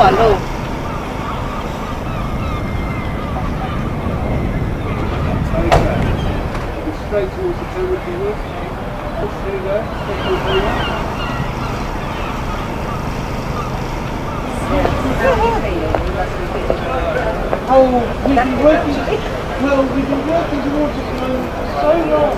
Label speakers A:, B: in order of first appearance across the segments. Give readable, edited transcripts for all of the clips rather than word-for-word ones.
A: mà luôn. Straight towards the camera if you would. There you go. Oh, we've been working. Well, we've been working towards it for so long.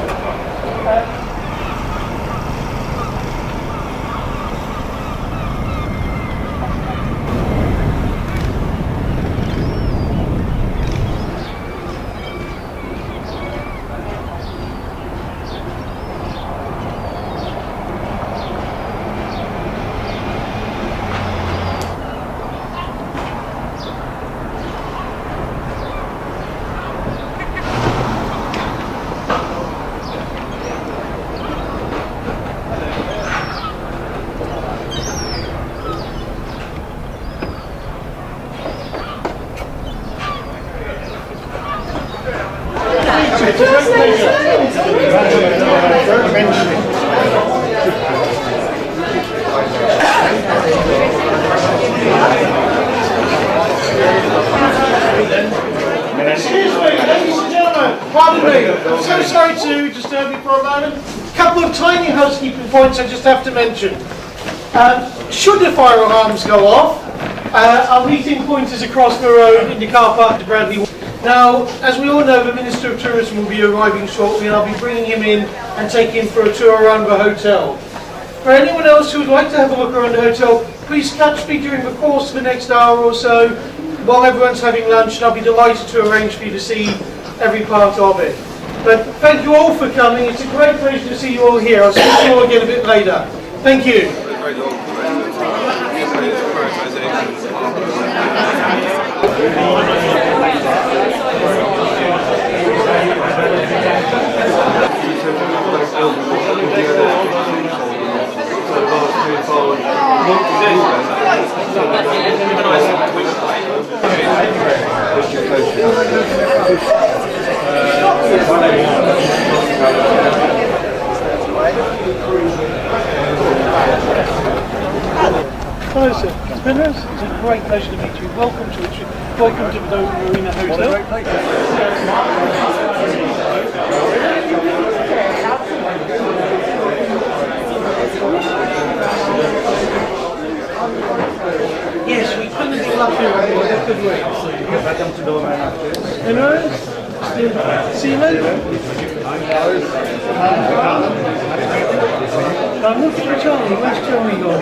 A: Excuse me, ladies and gentlemen, pardon me, I'm so sorry to disturb you for a moment. A couple of tiny housekeeping points I just have to mention. Should the fire alarms go off, our meeting point is across the road in the car park to Bradley. Now, as we all know, the Minister of Tourism will be arriving shortly and I'll be bringing him in and taking him for a tour around the hotel. For anyone else who would like to have a look around the hotel, please catch me during the course of the next hour or so while everyone's having lunch, and I'll be delighted to arrange for you to see every part of it. But thank you all for coming. It's a great pleasure to see you all here. I'll see you all again a bit later. Thank you. Hello sir, Spinners, it's a great pleasure to meet you. Welcome to the Marina Hotel. Yes, we couldn't be luckier, could we? Welcome to the Marina Hotel. Spinners, Seaman. I'm looking for Charlie. Where's Charlie gone?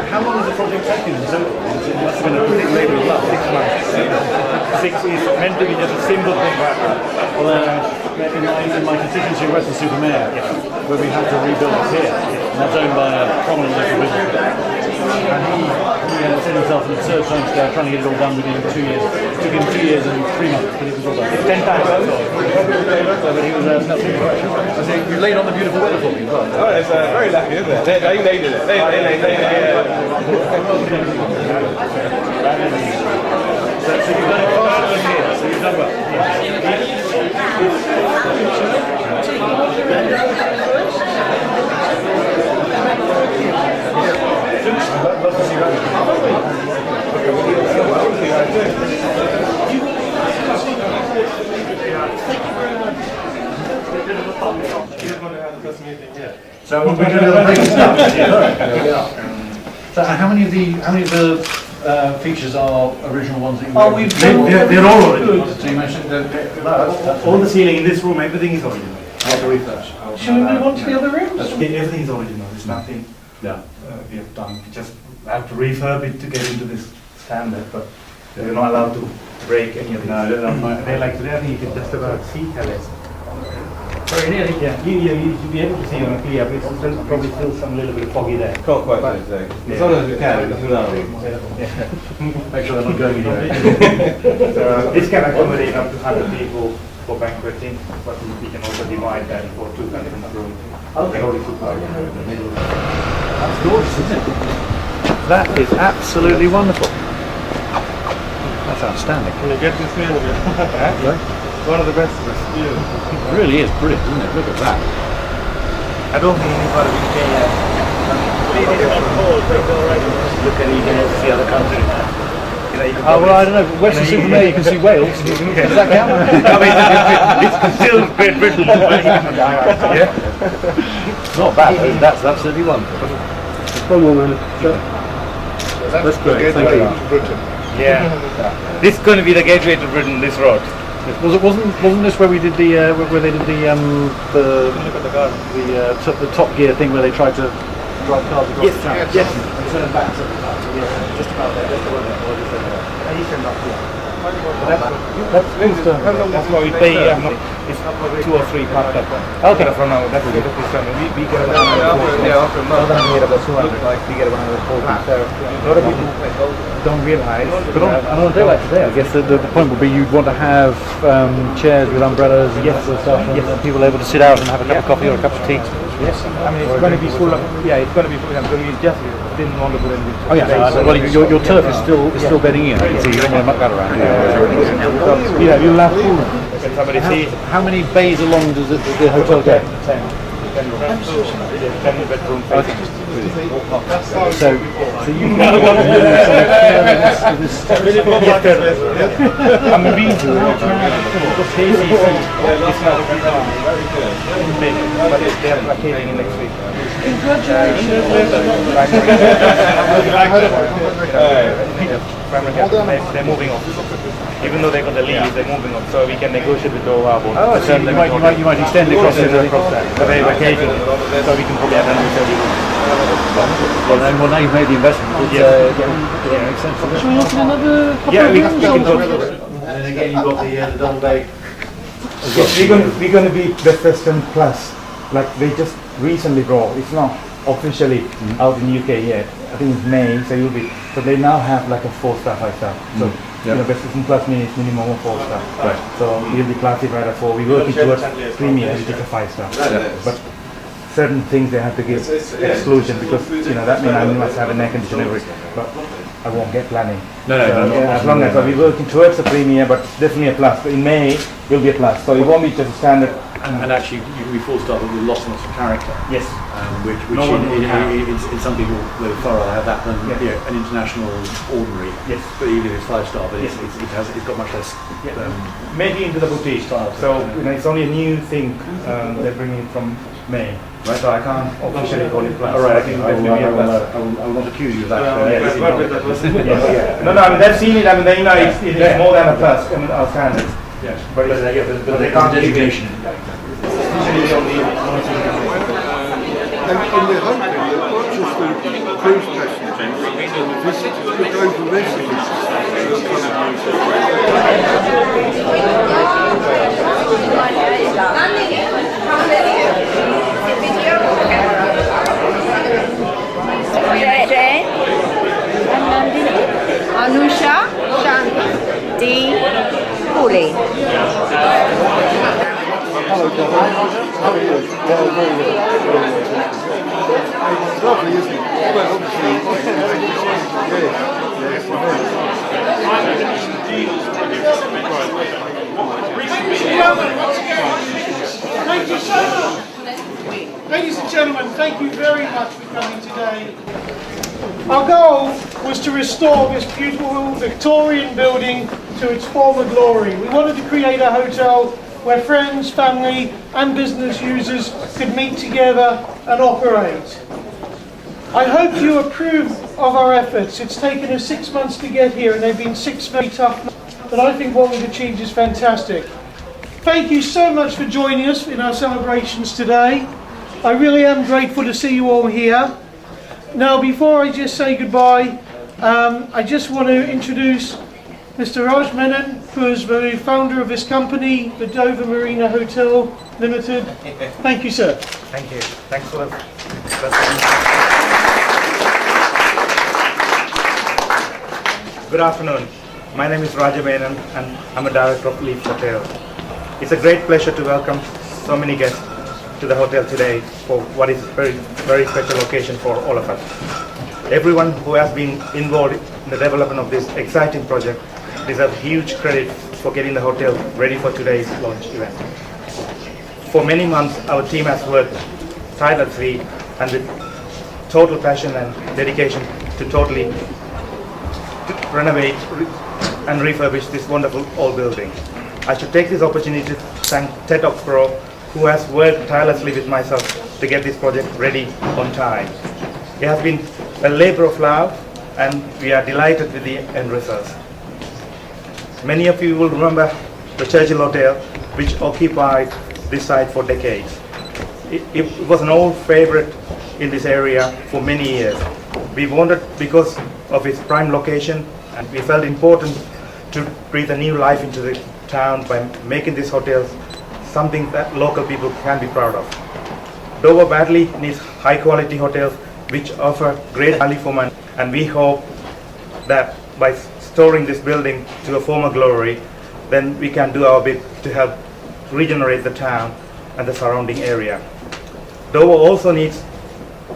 B: How long has the project taken? So it must have been a pretty late as well, 6 months. 6 is meant to be just a simple thing, in my constituency of Western Supermare, where we had to rebuild it here, and that's owned by a prominent local business. And he set himself in a third time scale, trying to get it all done within 2 years. It took him 2 years and 3 months, but it was all done. It's 10 times so, but he was nothing pressure. I think you laid on the beautiful weather for me as well.
C: Oh, it's very lucky, isn't it? They needed it. They
B: So you've done it faster than here, so you've done well.
C: So
B: we're going to break it down. So how many of the features are original ones that you
A: They're
B: all original. So you mentioned
D: all the ceiling in this room, everything is original. Not a refresh.
A: Should we move on to the other rooms?
D: Everything is original. There's nothing we have done. We just have to refurb it to get into this standard, but we're not allowed to break any of it.
B: No,
D: They like today, I think you can just about see how
B: very nearly.
D: Yeah, you should be able to see on a clear, but it's still, probably still some little bit foggy there.
C: can't quite do it today. As long as we can, nothing else.
B: Make sure they're not going anywhere.
D: This can accommodate up to 100 people for banqueting, but we can also divide that for 2 conference rooms. Okay.
B: That's gorgeous, isn't it? That is absolutely wonderful. That's outstanding.
C: Can you get this in? One of the best of us.
B: It really is brilliant, isn't it? Look at that.
D: I don't think anybody will stay Look and you can also see other countries. You know, you can
B: Oh, well, I don't know. Western-Supermare, you can see Wales. Does that count?
D: I mean, it's still Great Britain. Yeah.
B: Not bad. That's absolutely wonderful.
C: One more man. That's great. Thank you.
D: Yeah. This is going to be the gateway to Britain. This road.
B: Wasn't this where we did the where they did the Top Gear thing where they tried to drive cars across the channel?
D: Yes.
B: And turn back to just about there. Just about there.
D: That's why we pay. It's 2 or 3 parked up.
B: Okay.
D: For now, that's the system. We get about 200. We get about 140. So a lot of people don't realize.
B: But on a day like today, I guess the point would be you'd want to have chairs with umbrellas and that sort of stuff, and people able to sit out and have a cup of coffee or a cup of tea.
D: Yes, I mean it's going to be full of. Yeah, it's going to be full. So we just didn't want to put anything.
B: Oh yeah, well your turf is still bedding in, so you don't want to muck that around.
D: Yeah, you'll have food. Can somebody see?
B: How many bays along does the hotel get?
D: 10 bedroom.
B: Okay. So you can
D: I'm a bee too. But they are vacating next week. They're moving on. Even though they got the leave, they're moving on. So we can negotiate with Doha about.
B: Oh, so you might extend across the
D: vacation. So we can probably have another.
B: Well, now you've made the investment. Makes sense. Should we look at another couple
D: Yeah,
B: of
D: we
B: rooms?
D: can go.
B: And then again, you've got the double bay.
E: We're going to be Best Western Plus. Like they just recently brought. It's not officially out in UK yet. I think it's May, so you'll be. But they now have like a 4-star, 5-star. So you know, Best Western Plus means minimum of 4-star.
B: Right.
E: So you'll be classified as 4. We're working towards Premier, which is a 5-star. But certain things they have to give exclusion because that means I must have an air conditioner but I won't get planning.
B: No.
E: As long as we're working towards the Premier, but definitely a plus. So in May, will be a plus. So it won't be just a standard.
B: And actually, you can be 4-star with lots and lots of character.
E: Yes.
B: Which
E: No one will have.
B: in some people with thorough have that than an international ordinary.
E: Yes.
B: But even if it's 5-star, but it's got much less.
E: Maybe into the boutique style. So it's only a new thing they're bringing from May. Right. So I can't officially call it plus.
B: All right.
E: I think definitely a plus.
B: I will not accuse you of that.
E: No, I mean they've seen it. I mean they know it is more than a plus in our standards.
B: Yes.
E: But they can't give it.
C: And in the hope that not just the cruise passengers and the visitors, but those who residents who are coming
F: Jane, Anusha, Shanti, Dee, Pauline.
C: Hello, John. How are you? Well, very well. It's lovely, isn't it? Well, obviously,
A: Thank you so much. Ladies and gentlemen, thank you very much for coming today. Our goal was to restore this beautiful Victorian building to its former glory. We wanted to create a hotel where friends, family and business users could meet together and operate. I hope you approve of our efforts. It's taken us 6 months to get here and they've been 6 very tough months, but I think what we've achieved is fantastic. Thank you so much for joining us in our celebrations today. I really am grateful to see you all here. Now, before I just say goodbye, I just want to introduce Mr. Raj Menon, who is the founder of this company, the Dover Marina Hotel Limited. Thank you, sir.
D: Thank you. Thanks for the. Good afternoon. My name is Raja Menon and I'm a director of Leaf Hotel. It's a great pleasure to welcome so many guests to the hotel today for what is a very, very special occasion for all of us. Everyone who has been involved in the development of this exciting project deserves huge credit for getting the hotel ready for today's launch event. For many months, our team has worked tirelessly and with total passion and dedication to totally renovate and refurbish this wonderful old building. I should take this opportunity to thank Ted Oxborough, who has worked tirelessly with myself to get this project ready on time. It has been a labor of love, and we are delighted with the end results. Many of you will remember the Churchill Hotel, which occupied this site for decades. It was an old favorite in this area for many years. We wanted, because of its prime location, and we felt important to breathe a new life into the town by making this hotel something that local people can be proud of. Dover badly needs high quality hotels which offer great value for money, and we hope that by restoring this building to a former glory, then we can do our bit to help regenerate the town and the surrounding area. Dover also needs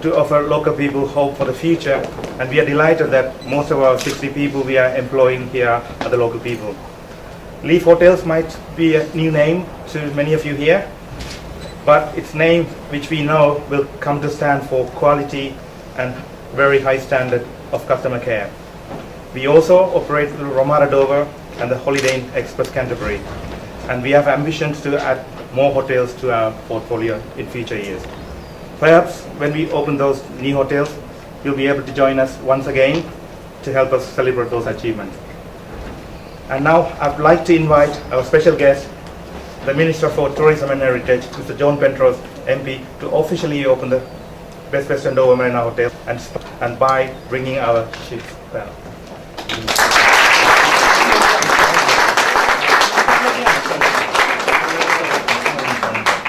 D: to offer local people hope for the future, and we are delighted that most of our 60 people we are employing here are the local people. Leaf Hotels might be a new name to many of you here, but its name, which we know, will come to stand for quality and very high standard of customer care. We also operate the Romara Dover and the Holiday Inn Express Canterbury, and we have ambitions to add more hotels to our portfolio in future years. Perhaps when we open those new hotels, you'll be able to join us once again to help us celebrate those achievements. And now I'd like to invite our special guest, the Minister for Tourism and Heritage, Mr. John Penrose, MP, to officially open the Best Western Dover Marina Hotel and by ringing our ship's bell.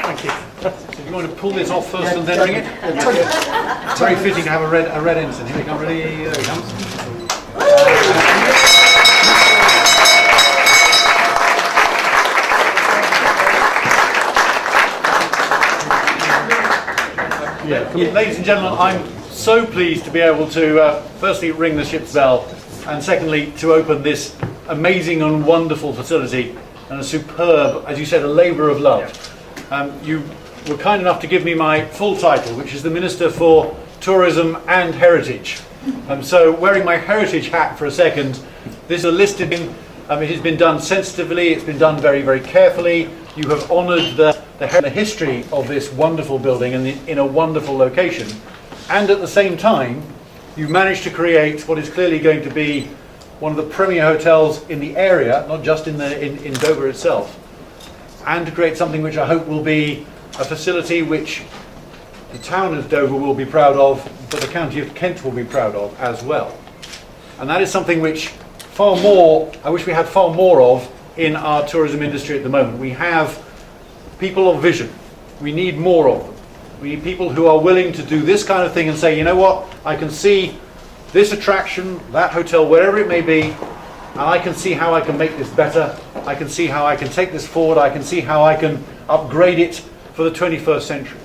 B: Thank you. So you want to pull this off first and then ring it? It's very fitting to have a red ensign. Here we come. Ready? There he comes. Ladies and gentlemen, I'm so pleased to be able to firstly ring the ship's bell, and secondly to open this amazing and wonderful facility and a superb, as you said, a labour of love. You were kind enough to give me my full title, which is the Minister for Tourism and Heritage. So wearing my heritage hat for a second, this is a listed in, it has been done sensitively, it's been done very, very carefully. You have honoured the history of this wonderful building in a wonderful location, and at the same time you managed to create what is clearly going to be one of the premier hotels in the area, not just in Dover itself, and to create something which I hope will be a facility which the town of Dover will be proud of, but the county of Kent will be proud of as well. And that is something which I wish we had far more of in our tourism industry at the moment. We have people of vision. We need more of them. We need people who are willing to do this kind of thing and say, you know what, I can see this attraction, that hotel, wherever it may be, and I can see how I can make this better. I can see how I can take this forward. I can see how I can upgrade it for the 21st century.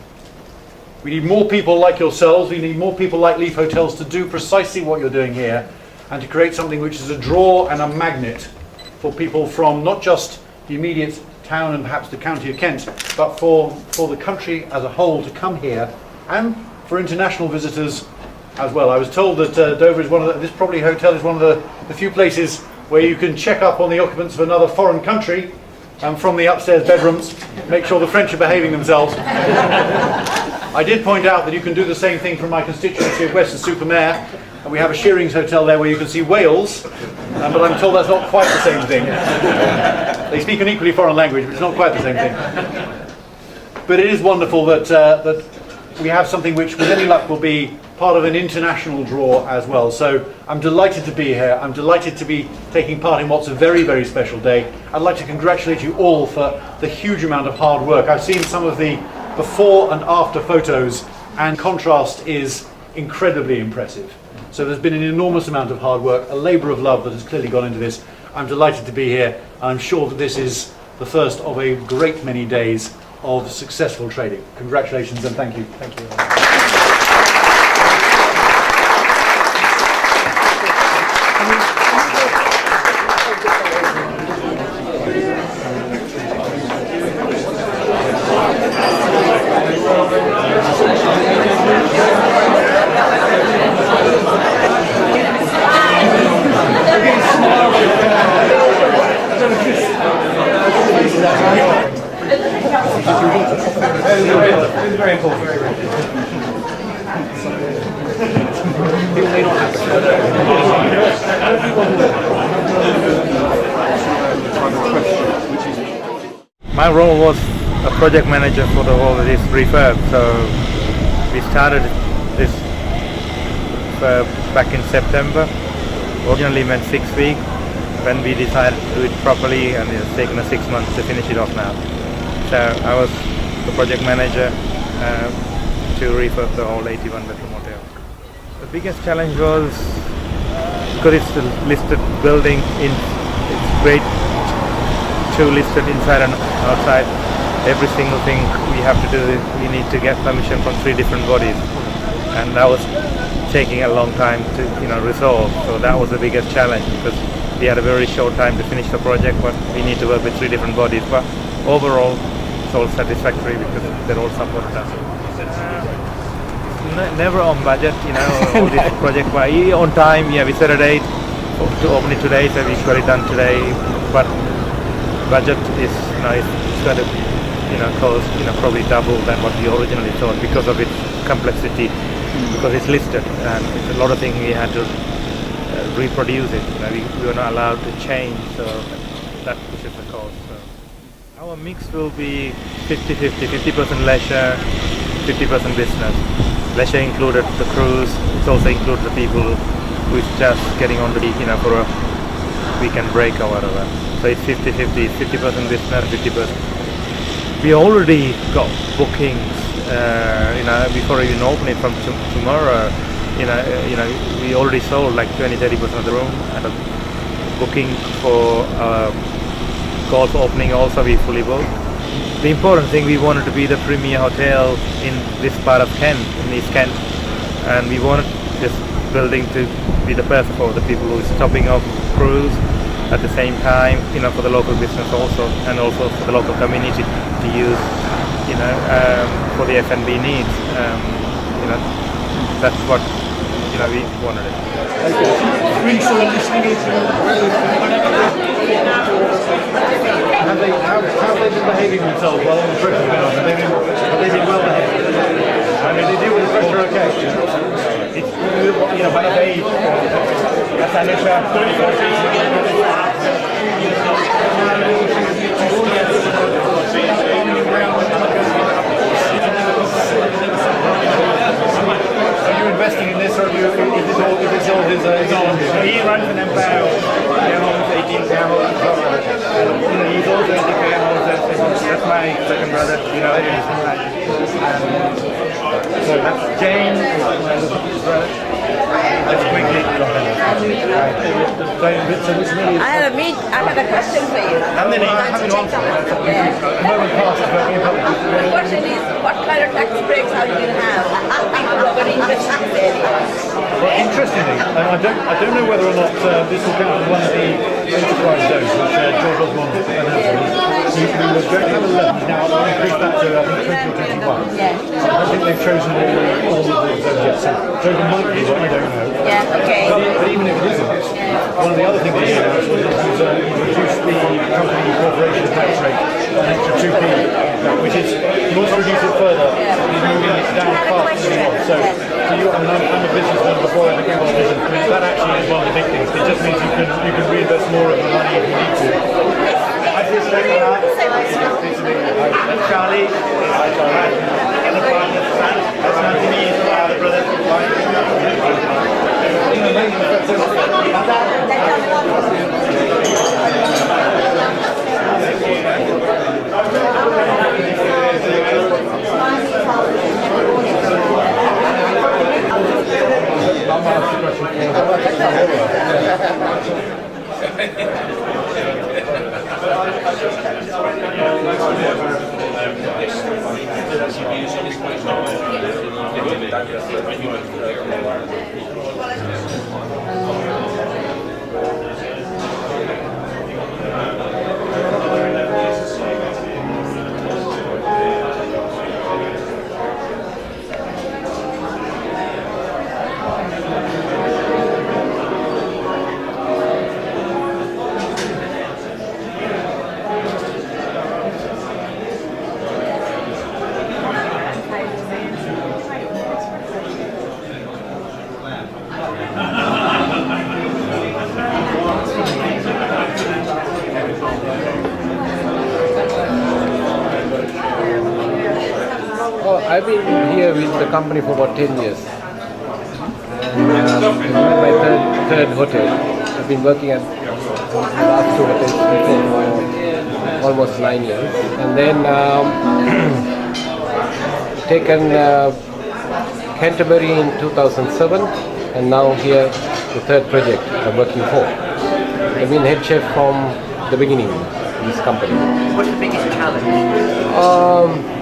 B: We need more people like yourselves. We need more people like Leaf Hotels to do precisely what you're doing here, and to create something which is a draw and a magnet for people from not just the immediate town and perhaps the county of Kent, but for the country as a whole to come here, and for international visitors as well. I was told that Dover is this probably hotel is one of the few places where you can check up on the occupants of another foreign country from the upstairs bedrooms, make sure the French are behaving themselves. I did point out that you can do the same thing from my constituency of Weston-super-Mare, and we have a Shearings hotel there where you can see whales, but I'm told that's not quite the same thing. They speak an equally foreign language, but it's not quite the same thing. But it is wonderful that we have something which, with any luck, will be part of an international draw as well. So I'm delighted to be here. I'm delighted to be taking part in what's a very, very special day. I'd like to congratulate you all for the huge amount of hard work. I've seen some of the before and after photos, and contrast is incredibly impressive. So there's been an enormous amount of hard work, a labour of love that has clearly gone into this. I'm delighted to be here. I'm sure that this is the first of a great many days of successful trading. Congratulations and thank you. Thank you.
D: My role was a project manager for the whole of this refurb. So we started this back in September. Originally meant 6 weeks. When we decided to do it properly, and it's taken us 6 months to finish it off now. So I was the project manager to refurb the whole 81 bedroom hotel. The biggest challenge was because it's a listed building, it's great to listed inside and outside. Every single thing we have to do, we need to get permission from 3 different bodies, and that was taking a long time to resolve. So that was the biggest challenge, because we had a very short time to finish the project, but we need to work with 3 different bodies. But overall, it's all satisfactory because they're all supported us. Never on budget, all this project, but on time. Yeah, we set a date to open it today, so we got it done today. But budget is it's going to cost probably double than what we originally thought because of its complexity, because it's listed and it's a lot of things we had to reproduce it. We were not allowed to change, so that pushes the cost. So our mix will be 50-50, 50% leisure, 50% business. Leisure included the cruise. It also includes the people who is just getting on the beach, for a weekend break or whatever. So it's 50-50, 50% business, 50%. We already got bookings, before even opening from tomorrow. We already sold like 20-30% of the room, and a booking for golf opening also we fully booked. The important thing, we wanted to be the premier hotel in this part of Kent, in East Kent, and we wanted this building to be the best for the people who are stopping off cruise at the same time, for the local business also, and also for the local community to use, for the F&B needs. That's what we wanted it.
B: Have they been behaving themselves while all the trip has been on? Have they been well behaved? I mean, they deal with the pressure okay. It's, when they... Are you investing in this, or is this all his own?
D: He runs an empire. He owns 18 camels. He's also 80 camels. That's my second brother. So that's James. Let's quickly.
F: I have a question for you.
D: How many?
F: The question is, what kind of tax breaks are you going to have? People who are going to invest in this area.
B: Well, interestingly, I don't know whether or not this will count as one of the enterprise zones which George Osborne announced. He was going to have 11, now I'll increase that to 20 or 21.
F: Yeah.
B: I don't think they've chosen all of the zones yet, so chosen might be, but I don't know.
F: Yeah, okay.
B: But even if it isn't, one of the other things that he announced was that he's reduced the company corporation tax rate an extra 2p, which is, he wants to reduce it further, he's moving it down faster than he wants. So I'm a businessman before I became a politician. That actually is one of the big things. It just means you can reinvest more of the money if you need to.
D: I just say that's Charlie. Hi Charlie. That's Anthony, his other brother.
G: I've been here with the company for about 10 years. And this is my third hotel. I've been working at the last two hotels before for almost 9 years. And then taken Canterbury in 2007, and now here the third project I'm working for. I've been head chef from the beginning in this company.
H: What's the biggest challenge?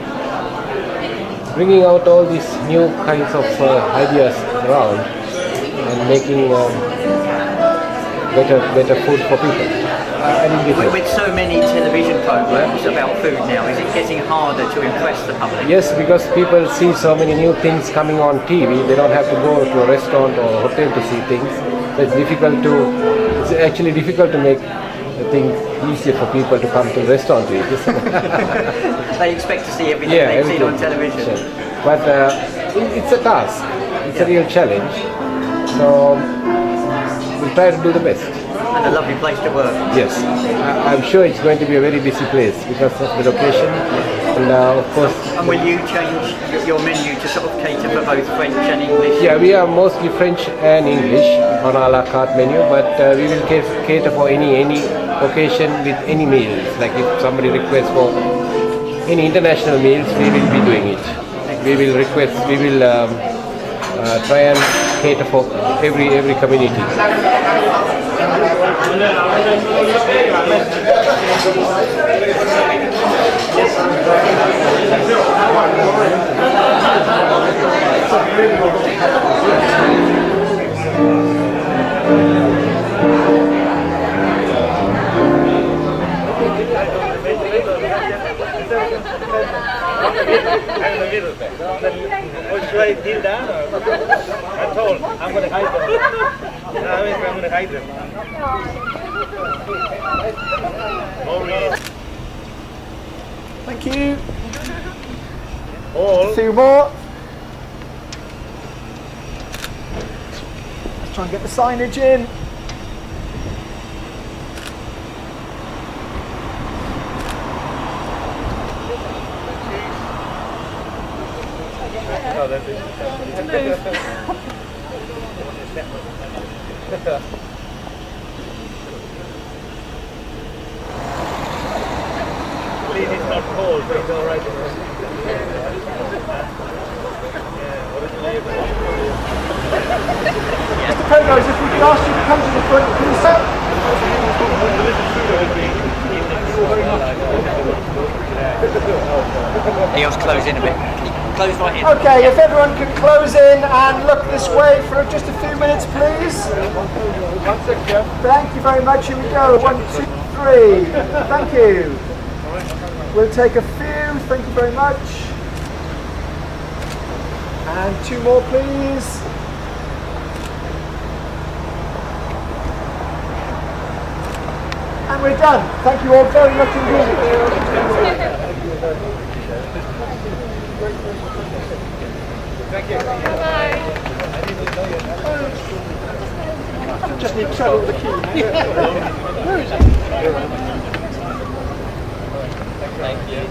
G: Bringing out all these new kinds of ideas around and making better food for people. I didn't get it.
H: With so many television programs about food now, is it getting harder to impress the public?
G: Yes, because people see so many new things coming on TV. They don't have to go to a restaurant or a hotel to see things. So it's actually difficult to make the thing easier for people to come to the restaurant to eat, isn't it?
H: They expect to see everything they've seen on television.
G: Sure. But it's a task. It's a real challenge. So we'll try to do the best.
H: And a lovely place to work.
G: Yes, I'm sure it's going to be a very busy place because of the location, and of course.
H: And will you change your menu to sort of cater for both French and English?
G: Yeah, we are mostly French and English on our a la carte menu, but we will cater for any occasion with any meals. Like if somebody requests for any international meals, we will be doing it. We will try and cater for every community.
D: What should I deal down? I told I'm going to hide them. I'm going to hide them.
A: Thank you. A few more. Let's try and get the signage in.
D: Please, it's not cold, so it's all right.
A: Mr. Pogos, if we could ask you to come to the front, please, sir.
H: Neil's close in a bit. Close right in.
A: Okay, if everyone could close in and look this way for just a few minutes, please. Thank you very much. Here we go. 1, 2, 3. Thank you. We'll take a few. Thank you very much. And 2 more, please. And we're done. Thank you all very much indeed.
D: Thank you.
A: Just need to travel with the key. Where is it?
H: Thank you.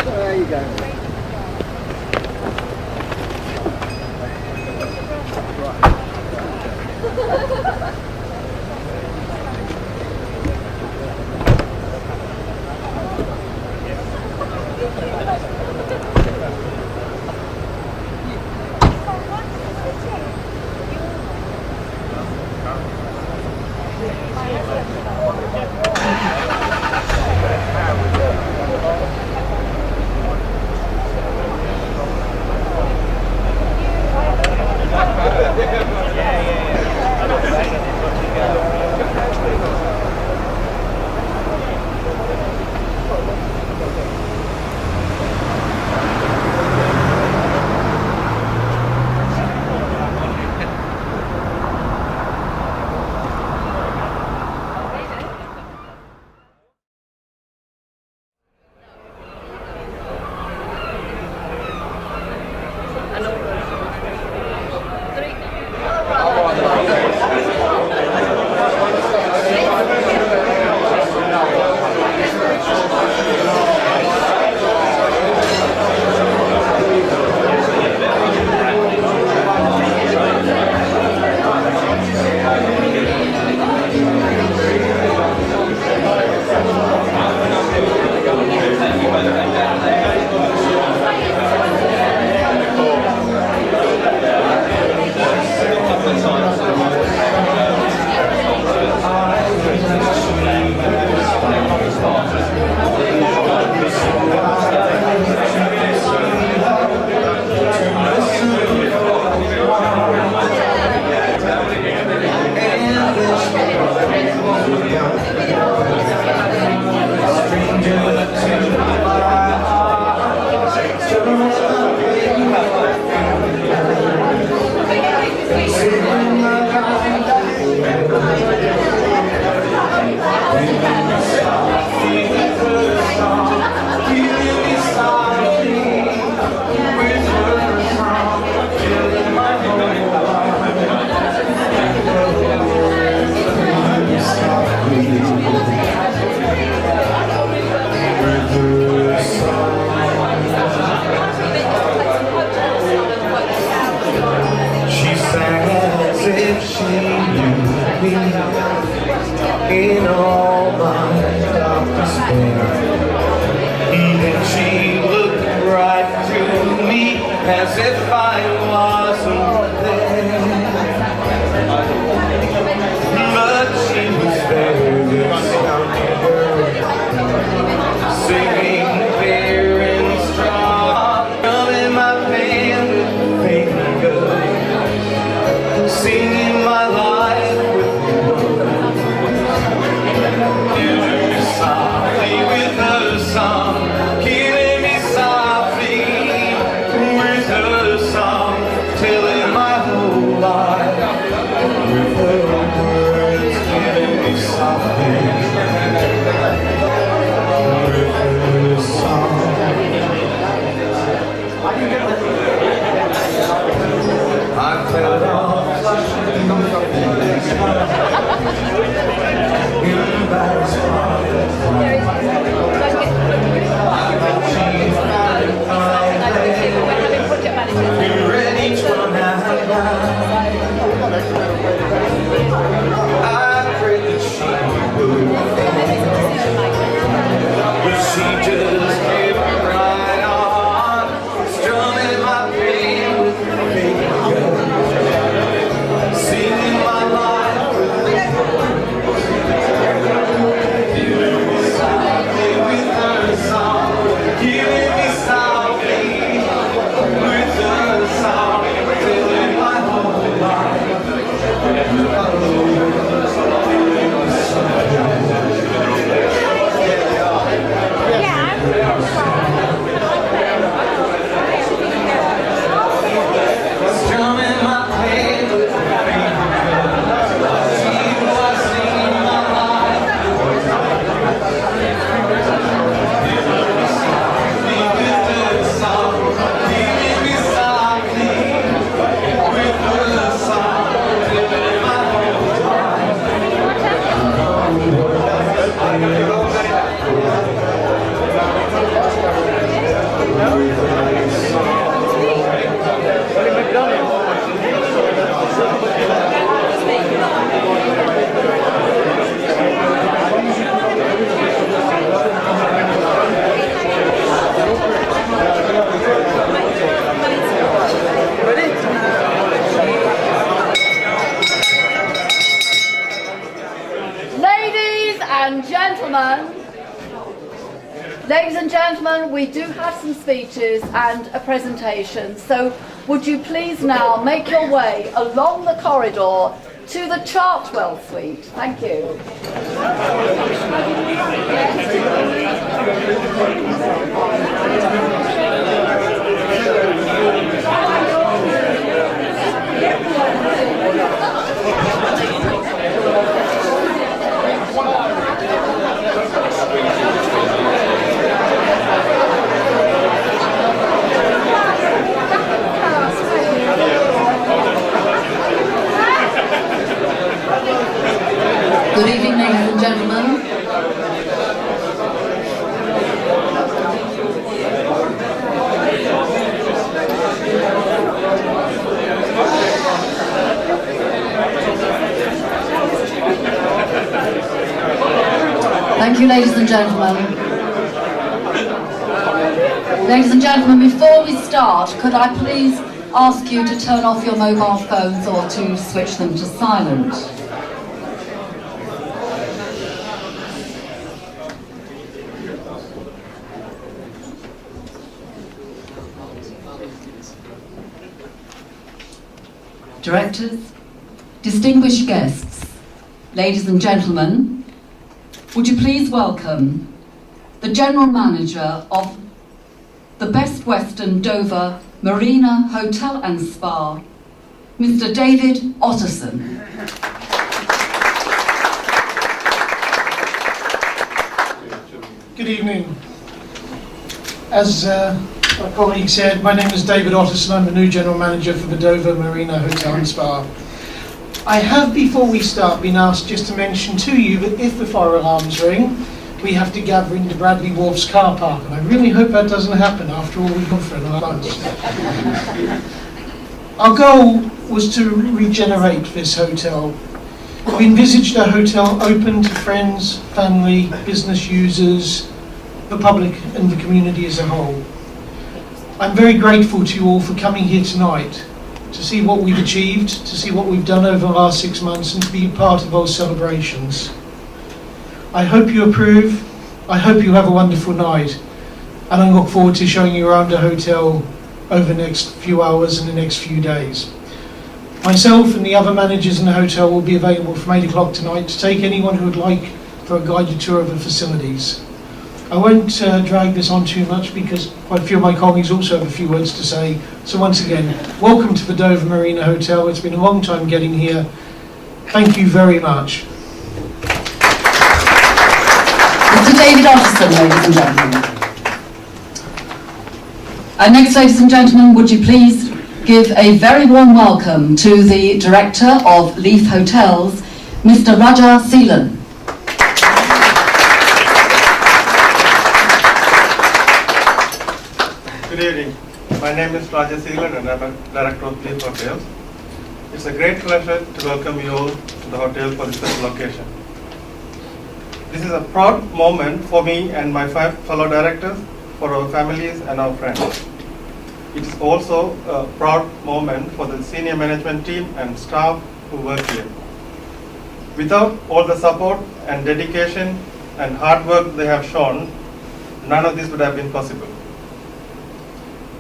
A: There you go.
I: me in all my despair. Then she looked right through me as if I wasn't there. But she was there, this young girl, singing clear and strong, drumming my pain with fingers, singing my life with words, killing me softly with her song, killing me softly with her song, telling my whole life with her words, killing me softly with her song. I fell off
F: Ladies and gentlemen, we do have some speeches and a presentation, so would you please now make your way along the corridor to the Chartwell Suite. Thank you.
J: Good evening, ladies and gentlemen. Thank you, ladies and gentlemen. Ladies and gentlemen, before we start, could I please ask you to turn off your mobile phones or to switch them to silent? Directors, distinguished guests, ladies and gentlemen, would you please welcome the General Manager of the Best Western Dover Marina Hotel and Spa, Mr. David Otterson.
A: Good evening. As my colleague said, my name is David Otterson. I'm the new General Manager for the Dover Marina Hotel and Spa. I have, before we start, been asked just to mention to you that if the fire alarms ring, we have to gather into Bradley Wharf's car park, and I really hope that doesn't happen after all we've gone through our lunch. Our goal was to regenerate this hotel We envisaged our hotel open to friends, family, business users, the public and the community as a whole. I'm very grateful to you all for coming here tonight to see what we've achieved, to see what we've done over the last 6 months, and to be part of those celebrations. I hope you approve. I hope you have a wonderful night, and I look forward to showing you around the hotel over the next few hours and the next few days. Myself and the other managers in the hotel will be available from 8 o'clock tonight to take anyone who would like for a guided tour of the facilities. I won't drag this on too much because quite a few of my colleagues also have a few words to say. So once again, welcome to the Dover Marina Hotel. It's been a long time getting here. Thank you very much.
J: Mr. David Otterson, ladies and gentlemen. And next, ladies and gentlemen, would you please give a very warm welcome to the Director of Leaf Hotels, Mr. Raja Seelan.
K: Good evening. My name is Raja Seelan and I'm a Director of Leaf Hotels. It's a great pleasure to welcome you all to the hotel for this special occasion. This is a proud moment for me and my fellow directors, for our families and our friends. It is also a proud moment for the senior management team and staff who work here. Without all the support and dedication and hard work they have shown, none of this would have been possible.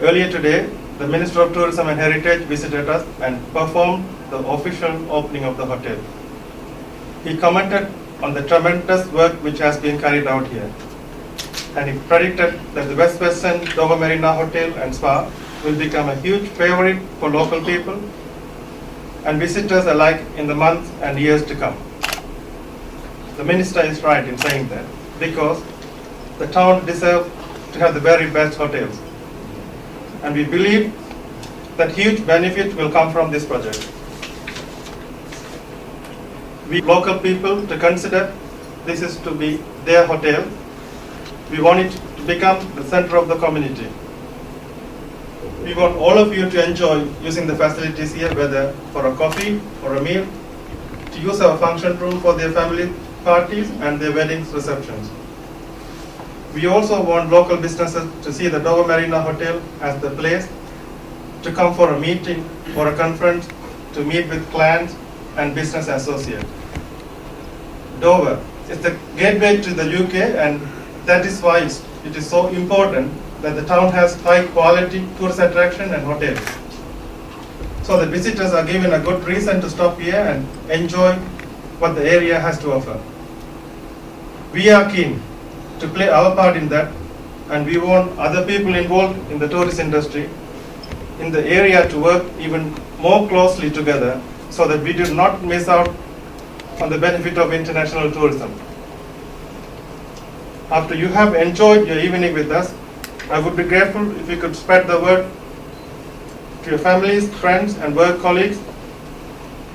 K: Earlier today, the Minister of Tourism and Heritage visited us and performed the official opening of the hotel. He commented on the tremendous work which has been carried out here, and he predicted that the West Western Dover Marina Hotel and Spa will become a huge favorite for local people and visitors alike in the months and years to come. The Minister is right in saying that, because the town deserves to have the very best hotels. And we believe that huge benefit will come from this project. We local people to consider this is to be their hotel. We want it to become the center of the community. We want all of you to enjoy using the facilities here, whether for a coffee or a meal, to use our function room for their family parties and their weddings, receptions. We also want local businesses to see the Dover Marina Hotel as the place to come for a meeting or a conference, to meet with clients and business associates. Dover is the gateway to the UK, and that is why it is so important that the town has high quality tourist attraction and hotels, so that visitors are given a good reason to stop here and enjoy what the area has to offer. We are keen to play our part in that, and we want other people involved in the tourist industry in the area to work even more closely together, so that we do not miss out on the benefit of international tourism. After you have enjoyed your evening with us, I would be grateful if you could spread the word to your families, friends and work colleagues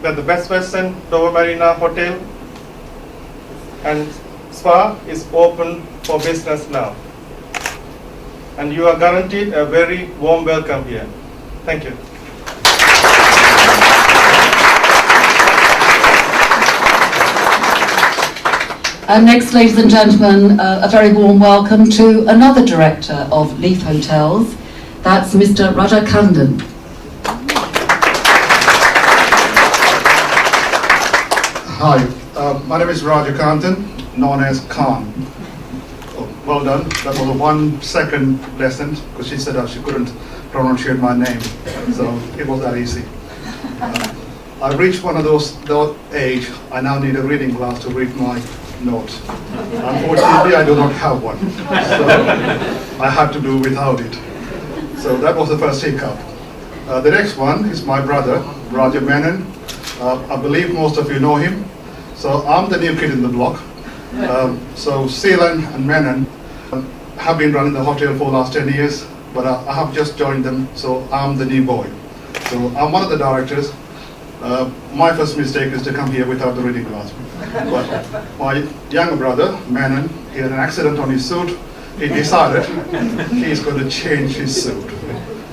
K: that the Best Western Dover Marina Hotel and Spa is open for business now. And you are guaranteed a very warm welcome here. Thank you.
J: And next, ladies and gentlemen, a very warm welcome to another director of Leaf Hotels. That's Mr. Raja Kandan.
L: Hi, my name is Raja Kandan, known as Khan. Oh, well done. That was a 1 second lesson, because she said she couldn't pronounce my name, so it was that easy. I reached one of those age. I now need a reading glass to read my notes. Unfortunately, I do not have one, so I had to do without it. So that was the first hiccup. The next one is my brother, Raja Menon. I believe most of you know him. So I'm the new kid in the block. So Seelan and Menon have been running the hotel for the last 10 years, but I have just joined them, so I'm the new boy. So I'm one of the directors. My first mistake is to come here without the reading glass. But my younger brother, Menon, he had an accident on his suit. He decided he's going to change his suit.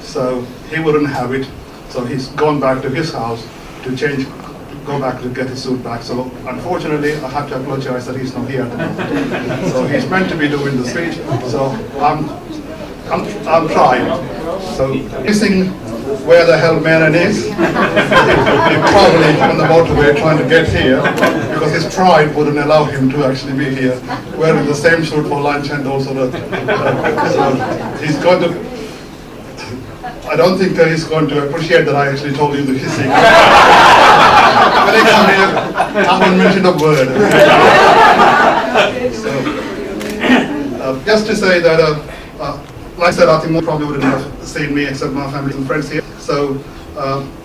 L: So he wouldn't have it. So he's gone back to his house to change go back to get his suit back. So unfortunately, I have to apologize that he's not here at the moment. So he's meant to be doing the speech. So I'm trying. So missing where the hell Marina is. He's probably on the motorway trying to get here because his pride wouldn't allow him to actually be here wearing the same suit for lunch and also the. So he's going to. I don't think he's going to appreciate that I actually told him the hissing. When he come here, I haven't mentioned a word. So, just to say that, like I said, I think most probably wouldn't have seen me except my family and friends here. So,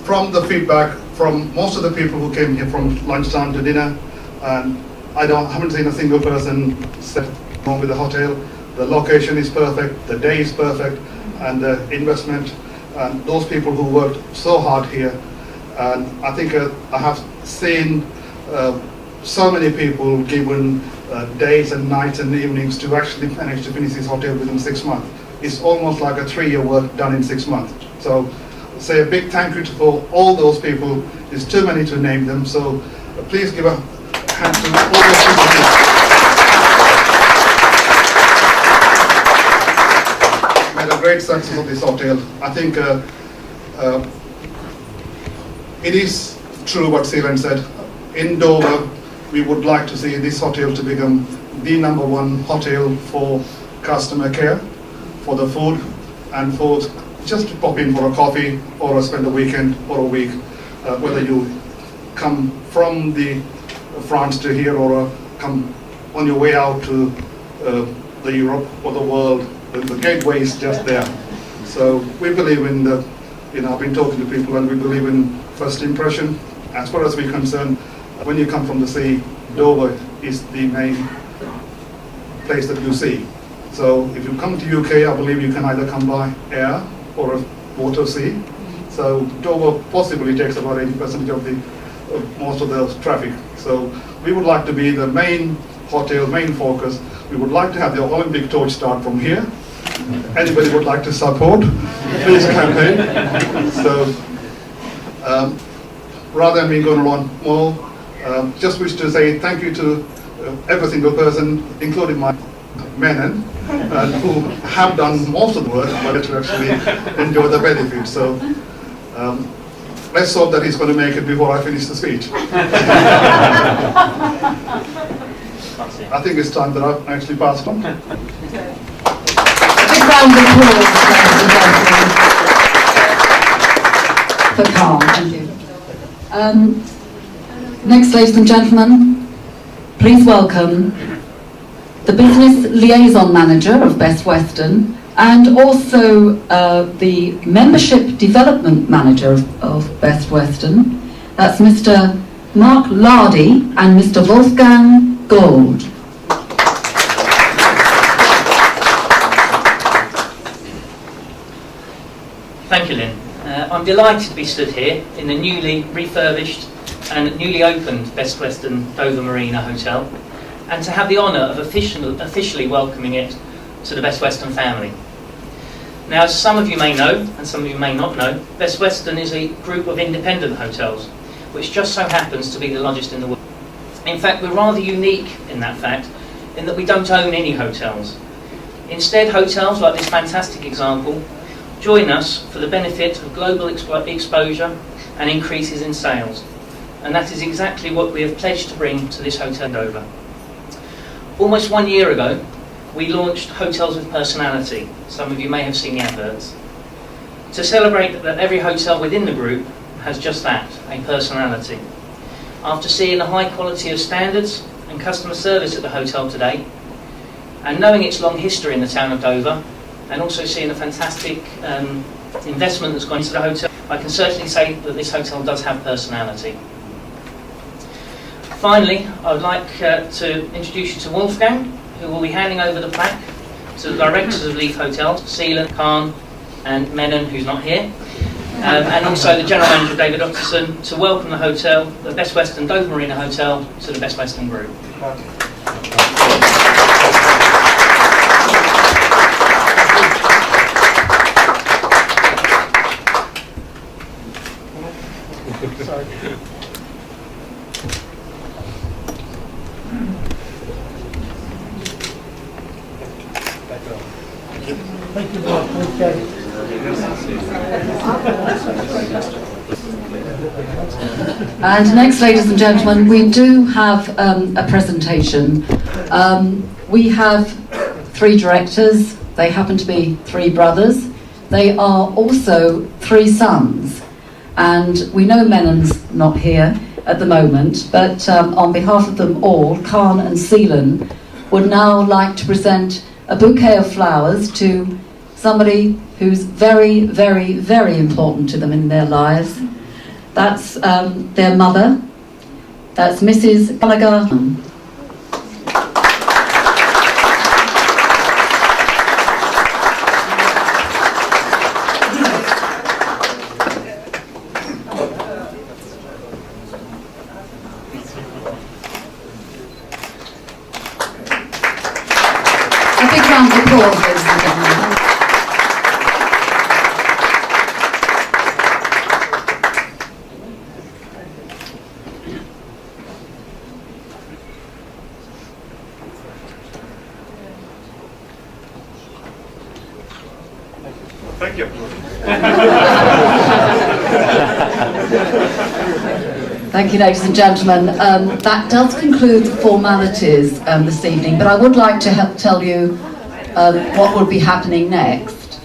L: from the feedback from most of the people who came here from lunchtime to dinner, and I haven't seen a single person said wrong with the hotel. The location is perfect, the day is perfect, and the investment. And those people who worked so hard here, and I think I have seen so many people given days and nights and evenings to actually manage to finish this hotel within 6 months. It's almost like a 3-year work done in 6 months. So say a big thank you for all those people. It's too many to name them, so please give a hand to all those people. A great success of this hotel. I think it is true what Seelan said. In Dover, we would like to see this hotel to become the #1 hotel for customer care, for the food, and for just to pop in for a coffee or spend a weekend or a week, whether you come from the France to here or come on your way out to the Europe or the world. The gateway is just there. So we believe in I've been talking to people and we believe in first impression. As far as we're concerned, when you come from the sea, Dover is the main place that you see. So if you come to UK, I believe you can either come by air or a water sea. So Dover possibly takes about 80% of most of the traffic. So we would like to be the main hotel, main focus. We would like to have the Olympic torch start from here. Anybody would like to support, please campaign. So rather than me going on more, just wish to say thank you to every single person, including my men, who have done most of the work, but to actually enjoy the benefits. So let's hope that he's going to make it before I finish the speech. I think it's time that I've actually passed on.
J: A big round of applause, ladies and gentlemen, for Carl. Thank you. Next, ladies and gentlemen, please welcome the Business Liaison Manager of Best Western and also the Membership Development Manager of Best Western. That's Mr. Mark Lardy and Mr. Wolfgang Gold.
M: Thank you, Lynn. I'm delighted to be stood here in the newly refurbished and newly opened Best Western Dover Marina Hotel, and to have the honour of officially welcoming it to the Best Western family. Now, as some of you may know, and some of you may not know, Best Western is a group of independent hotels, which just so happens to be the largest in the world. In fact, we're rather unique in that fact, in that we don't own any hotels. Instead, hotels like this fantastic example join us for the benefit of global exposure and increases in sales. And that is exactly what we have pledged to bring to this hotel in Dover. Almost 1 year ago, we launched Hotels with Personality. Some of you may have seen the adverts. To celebrate that every hotel within the group has just that, a personality. After seeing the high quality of standards and customer service at the hotel today, and knowing its long history in the town of Dover, and also seeing the fantastic investment that's gone into the hotel, I can certainly say that this hotel does have personality. Finally, I would like to introduce you to Wolfgang, who will be handing over the plaque to the directors of Leaf Hotels, Seelan, Khan and Menon, who's not here, and also the General Manager David Otterson, to welcome the hotel, the Best Western Dover Marina Hotel, to the Best Western Group.
A: Thank you, Mark. Okay.
J: And next, ladies and gentlemen, we do have a presentation. We have 3 directors. They happen to be 3 brothers. They are also 3 sons. And we know Menon's not here at the moment, but on behalf of them all, Khan and Seelan would now like to present a bouquet of flowers to somebody who's very, very, very important to them in their lives. That's their mother. That's Mrs. Gallagher. A big round of applause, ladies and gentlemen.
K: Thank you.
J: Thank you, ladies and gentlemen. That does conclude the formalities this evening, but I would like to tell you what will be happening next.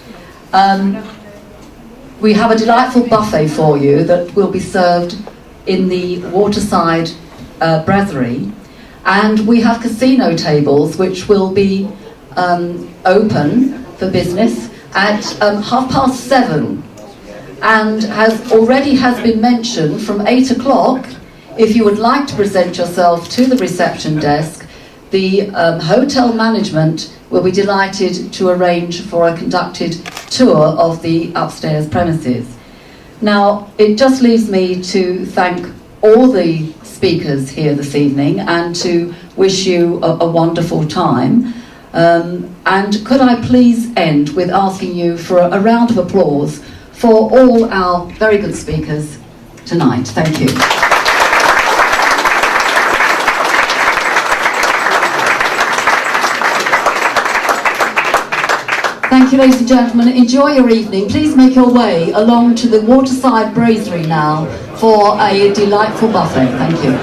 J: We have a delightful buffet for you that will be served in the waterside brasserie, and we have casino tables which will be open for business at 7:30, and already has been mentioned from 8 o'clock. If you would like to present yourself to the reception desk, the hotel management will be delighted to arrange for a conducted tour of the upstairs premises. Now, it just leaves me to thank all the speakers here this evening and to wish you a wonderful time. And could I please end with asking you for a round of applause for all our very good speakers tonight. Thank you. Thank you, ladies and gentlemen. Enjoy your evening. Please make your way along to the waterside brasserie now for a delightful buffet. Thank you.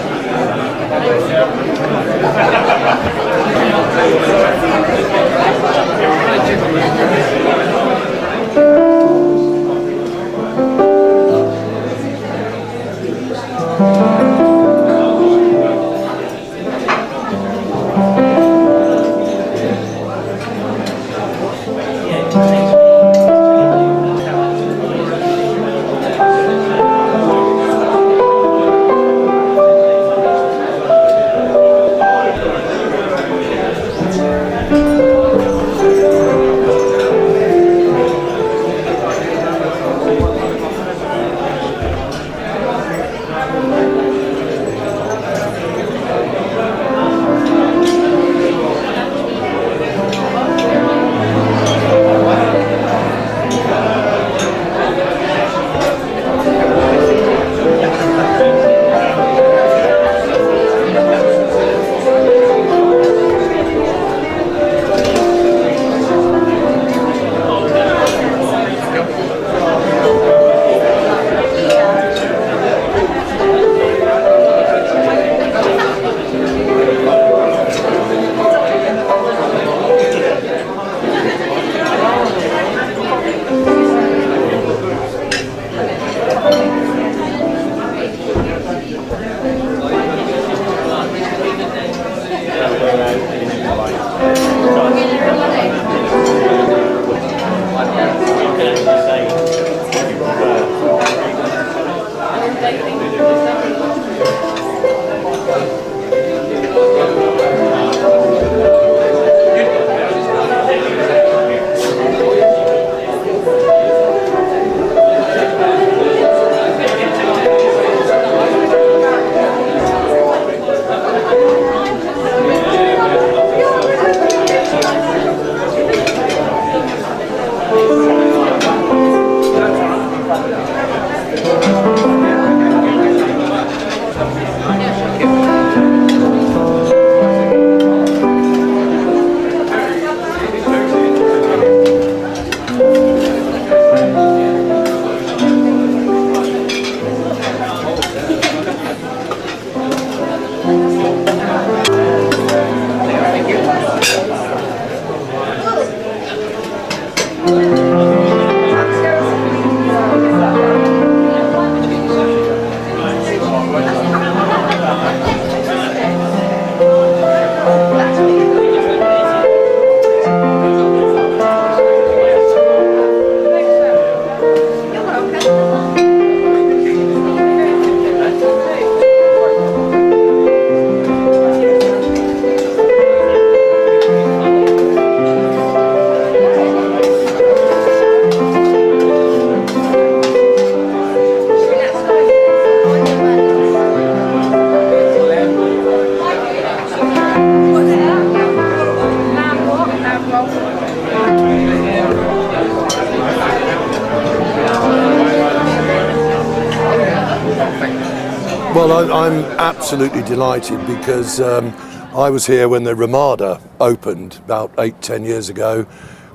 N: Well, I'm absolutely delighted because I was here when the Ramada opened about 8-10 years ago.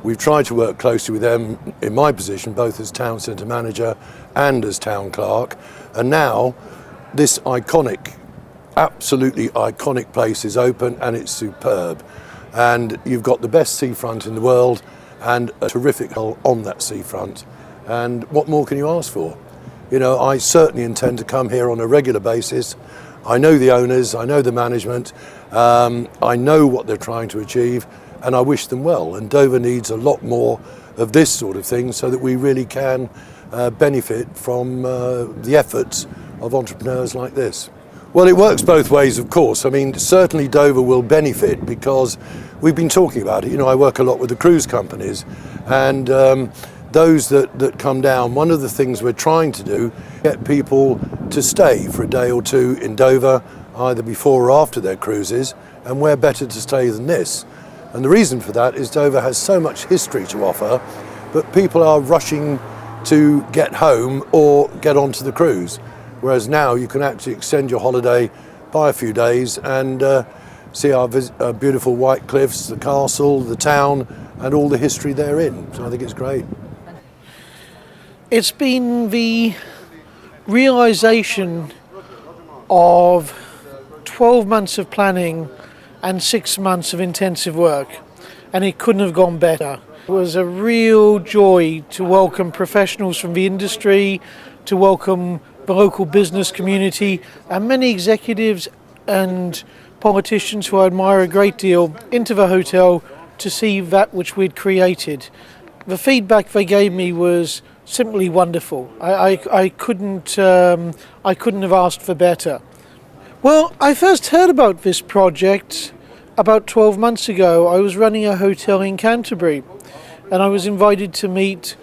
N: We've tried to work closely with them in my position, both as town centre manager and as town clerk. And now this iconic, absolutely iconic place is open and it's superb. And you've got the best seafront in the world and a terrific hull on that seafront. And what more can you ask for? You know, I certainly intend to come here on a regular basis. I know the owners, I know the management, I know what they're trying to achieve, and I wish them well. And Dover needs a lot more of this sort of thing so that we really can benefit from the efforts of entrepreneurs like this. Well, it works both ways, of course. I mean, certainly Dover will benefit because we've been talking about it. You know, I work a lot with the cruise companies, and those that come down, one of the things we're trying to do, get people to stay for a day or two in Dover, either before or after their cruises, and where better to stay than this? And the reason for that is Dover has so much history to offer, but people are rushing to get home or get onto the cruise. Whereas now you can actually extend your holiday by a few days and see our beautiful White Cliffs, the castle, the town, and all the history therein. So I think it's great.
A: It's been the realisation of 12 months of planning and 6 months of intensive work, and it couldn't have gone better. It was a real joy to welcome professionals from the industry, to welcome the local business community, and many executives and politicians who I admire a great deal into the hotel to see that which we'd created. The feedback they gave me was simply wonderful. I couldn't have asked for better. Well, I first heard about this project about 12 months ago. I was running a hotel in Canterbury, and I was invited to meet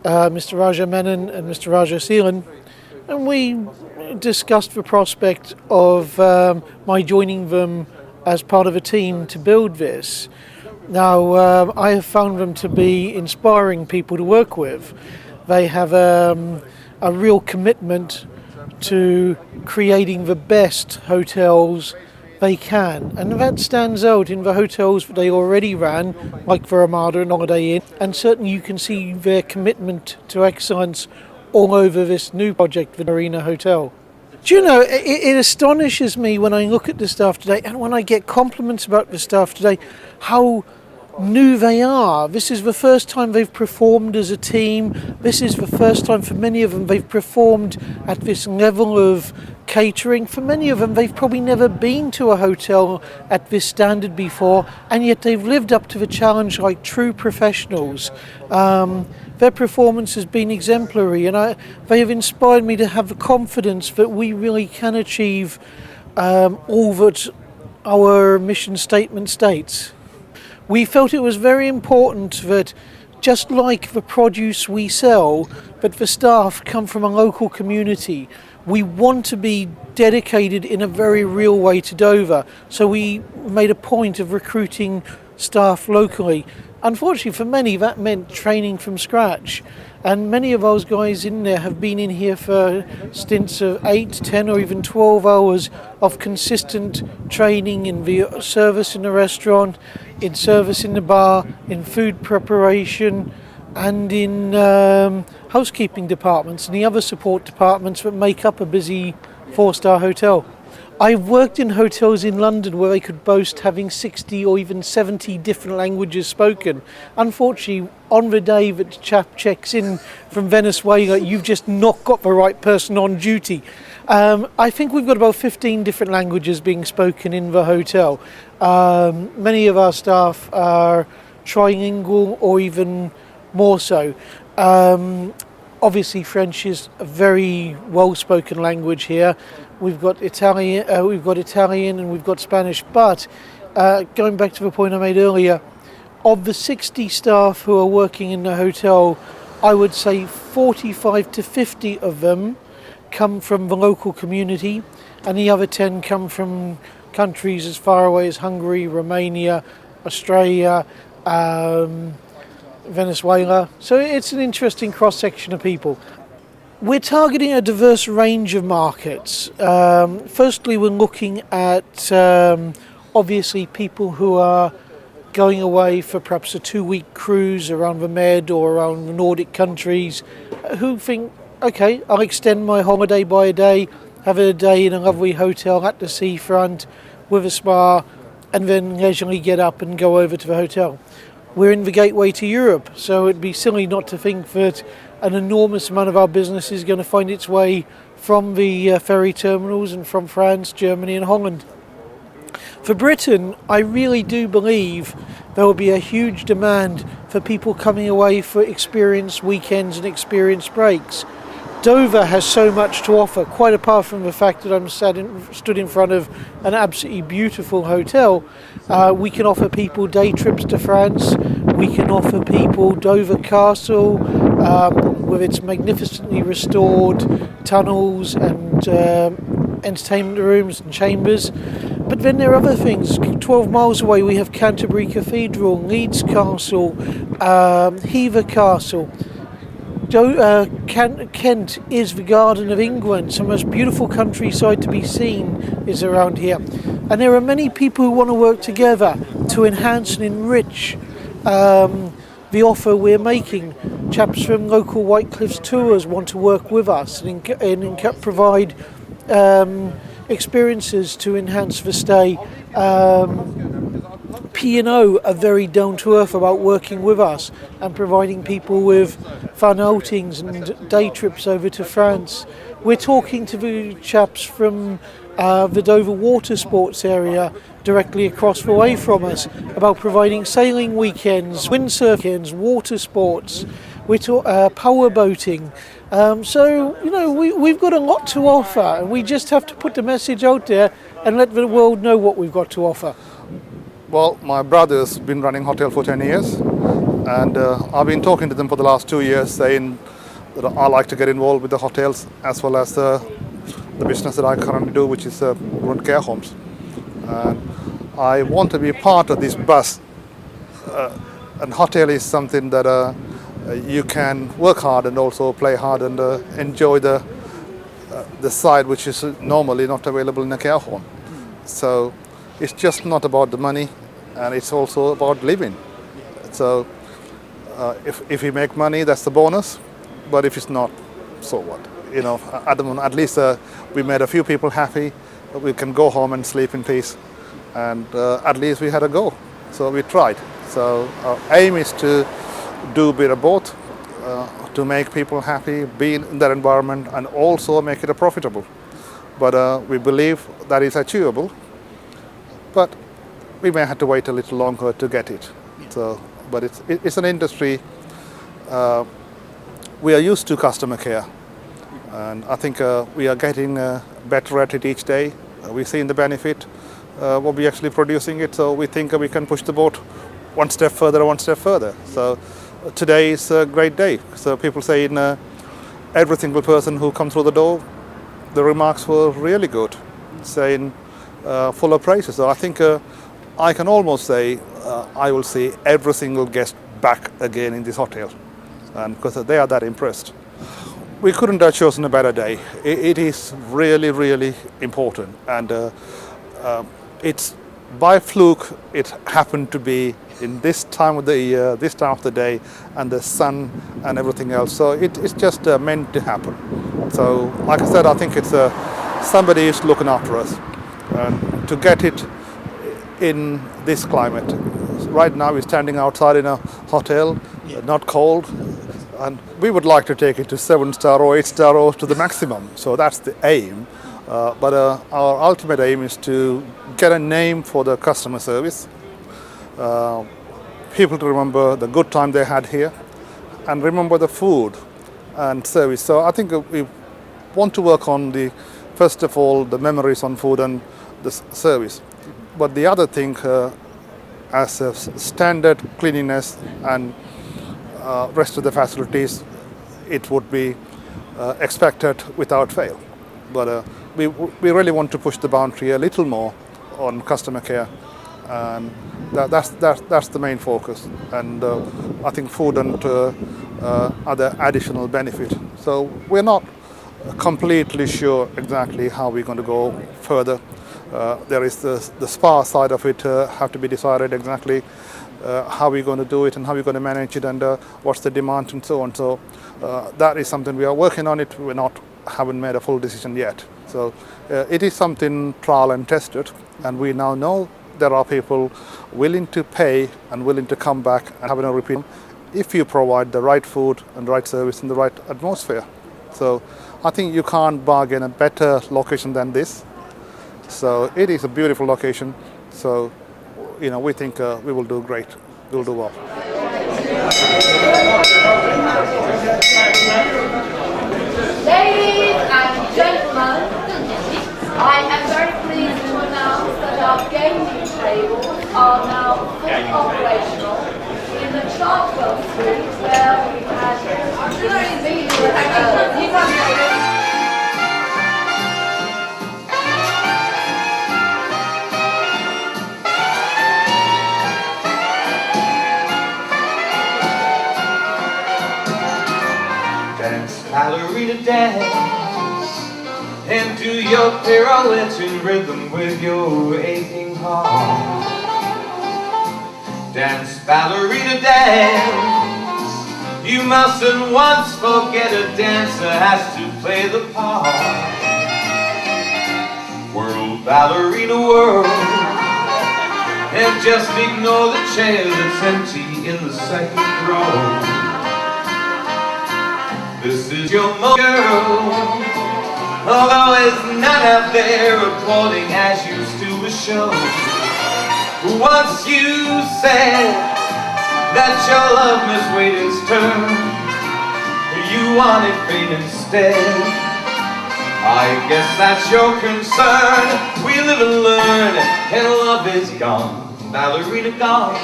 A: Mr. Raja Menon and Mr. Raja Seelan, and we discussed the prospect of my joining them as part of a team to build this. Now, I have found them to be inspiring people to work with. They have a real commitment to creating the best hotels they can, and that stands out in the hotels that they already ran, like the Ramada and Holiday Inn, and certainly you can see their commitment to excellence all over this new project, the Marina Hotel. Do you know, it astonishes me when I look at the staff today, and when I get compliments about the staff today, how new they are. This is the first time they've performed as a team. This is the first time for many of them they've performed at this level of catering. For many of them, they've probably never been to a hotel at this standard before, and yet they've lived up to the challenge like true professionals. Their performance has been exemplary, and they have inspired me to have the confidence that we really can achieve all that our mission statement states. We felt it was very important that, just like the produce we sell, that the staff come from a local community. We want to be dedicated in a very real way to Dover, so we made a point of recruiting staff locally. Unfortunately for many, that meant training from scratch, and many of those guys in there have been in here for stints of 8, 10 or even 12 hours of consistent training in the service in the restaurant, in service in the bar, in food preparation, and in housekeeping departments and the other support departments that make up a busy 4-star hotel. I've worked in hotels in London where they could boast having 60 or even 70 different languages spoken. Unfortunately, on the day that the chap checks in from Venezuela, you've just not got the right person on duty. I think we've got about 15 different languages being spoken in the hotel. Many of our staff are trilingual or even more so. Obviously, French is a very well-spoken language here. We've got Italian, and we've got Spanish. But going back to the point I made earlier, of the 60 staff who are working in the hotel, I would say 45 to 50 of them come from the local community, and the other 10 come from countries as far away as Hungary, Romania, Australia, Venezuela. So it's an interesting cross-section of people. We're targeting a diverse range of markets. Firstly, we're looking at obviously people who are going away for perhaps a 2-week cruise around the Med or around the Nordic countries, who think, okay, I'll extend my holiday by a day, have a day in a lovely hotel at the seafront with a spa, and then leisurely get up and go over to the hotel. We're in the gateway to Europe, so it'd be silly not to think that an enormous amount of our business is going to find its way from the ferry terminals and from France, Germany and Holland. For Britain, I really do believe there will be a huge demand for people coming away for experience weekends and experience breaks. Dover has so much to offer, quite apart from the fact that I'm stood in front of an absolutely beautiful hotel. We can offer people day trips to France. We can offer people Dover Castle with its magnificently restored tunnels and entertainment rooms and chambers. But then there are other things. 12 miles away we have Canterbury Cathedral, Leeds Castle, Hever Castle. Kent is the Garden of England. Some of the most beautiful countryside to be seen is around here. And there are many people who want to work together to enhance and enrich the offer we're making. Chaps from local White Cliffs Tours want to work with us and provide experiences to enhance the stay. P&O are very down to earth about working with us and providing people with fun outings and day trips over to France. We're talking to the chaps from the Dover water sports area directly across the way from us about providing sailing weekends, windsurf weekends, water sports. We're power boating. So, you know, we've got a lot to offer, and we just have to put the message out there and let the world know what we've got to offer.
L: Well, my brother's been running hotel for 10 years, and I've been talking to them for the last 2 years, saying that I like to get involved with the hotels as well as the business that I currently do, which is run care homes. And I want to be part of this bus. And hotel is something that you can work hard and also play hard and enjoy the side which is normally not available in a care home. So it's just not about the money, and it's also about living. So if we make money, that's the bonus, but if it's not, so what? You know, at the moment, at least we made a few people happy. We can go home and sleep in peace, and at least we had a go. So we tried. So our aim is to do a bit of both, to make people happy, be in their environment, and also make it profitable. But we believe that is achievable, but we may have to wait a little longer to get it. So, but it's an industry, we are used to customer care, and I think we are getting better at it each day. We've seen the benefit, what we're actually producing it, so we think we can push the boat one step further. So today is a great day. So people say every single person who come through the door, the remarks were really good, saying full of praises. So I think I can almost say I will see every single guest back again in this hotel, and because they are that impressed. We couldn't have chosen a better day. It is really, really important, and it's by fluke it happened to be in this time of the year, this time of the day, and the sun and everything else. So it's just meant to happen. So like I said, I think it's somebody is looking after us, and to get it in this climate. Right now we're standing outside in a hotel, not cold, and we would like to take it to 7-star or 8-star or to the maximum. So that's the aim. But our ultimate aim is to get a name for the customer service, people to remember the good time they had here, and remember the food and service. So I think we want to work on first of all, the memories on food and the service. But the other thing, as a standard cleanliness and rest of the facilities, it would be expected without fail. But we really want to push the boundary a little more on customer care, and that's the main focus. And I think food and other additional benefit. So we're not completely sure exactly how we're going to go further. There is the spa side of it have to be decided exactly how we're going to do it and how we're going to manage it and what's the demand and so on. So that is something we are working on it. Haven't made a full decision yet. So it is something trial and tested, and we now know there are people willing to pay and willing to come back and have a repeat if you provide the right food and right service in the right atmosphere. So I think you can't bargain a better location than this. So it is a beautiful location. So we think we will do great. We will do well.
F: Ladies and gentlemen, I am very pleased to announce that our gaming tables are now fully operational in the Chartwell Suite, where we had
I: Dance, ballerina, dance, and do your pirouettes in rhythm with your aching heart. Dance, ballerina, dance, you mustn't once forget a dancer has to play the part. World, ballerina, world, and just ignore the chair that's empty in the second row. This is your moment, girl, although there's none out there applauding as used to a show. Once you said that your love must wait its turn, you wanted fame instead. I guess that's your concern. We live and learn, and love is gone, ballerina gone.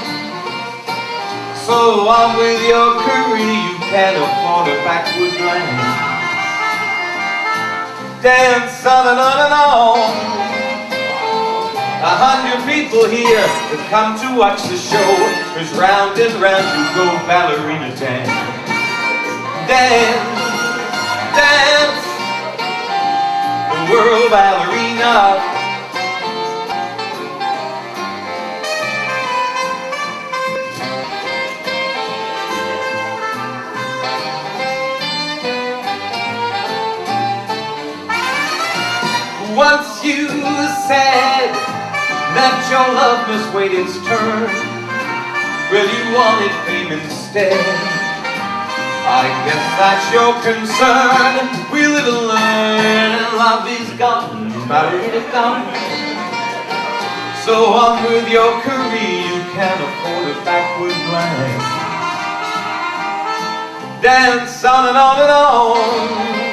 I: So on with your career, you can't afford a backward glance. Dance on and on and on. 100 people here have come to watch the show. Cause round and round you go, ballerina, dance. Dance, dance, the world ballerina. Once you said that your love must wait its turn, well, you wanted fame instead. I guess that's your concern. We live and learn, and love is gone, ballerina gone. So on with your career, you can't afford a backward glance. Dance on and on and on.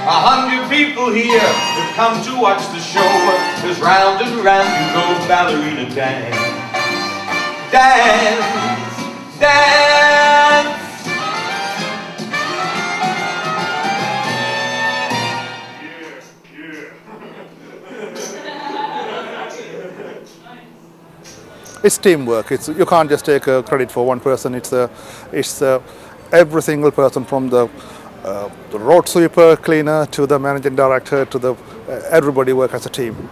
I: 100 people here have come to watch the show. Cause round and round you go, ballerina, dance. Dance, dance.
L: It's teamwork. You can't just take credit for one person. It's every single person from the road sweeper, cleaner, to the managing director, to everybody work as a team.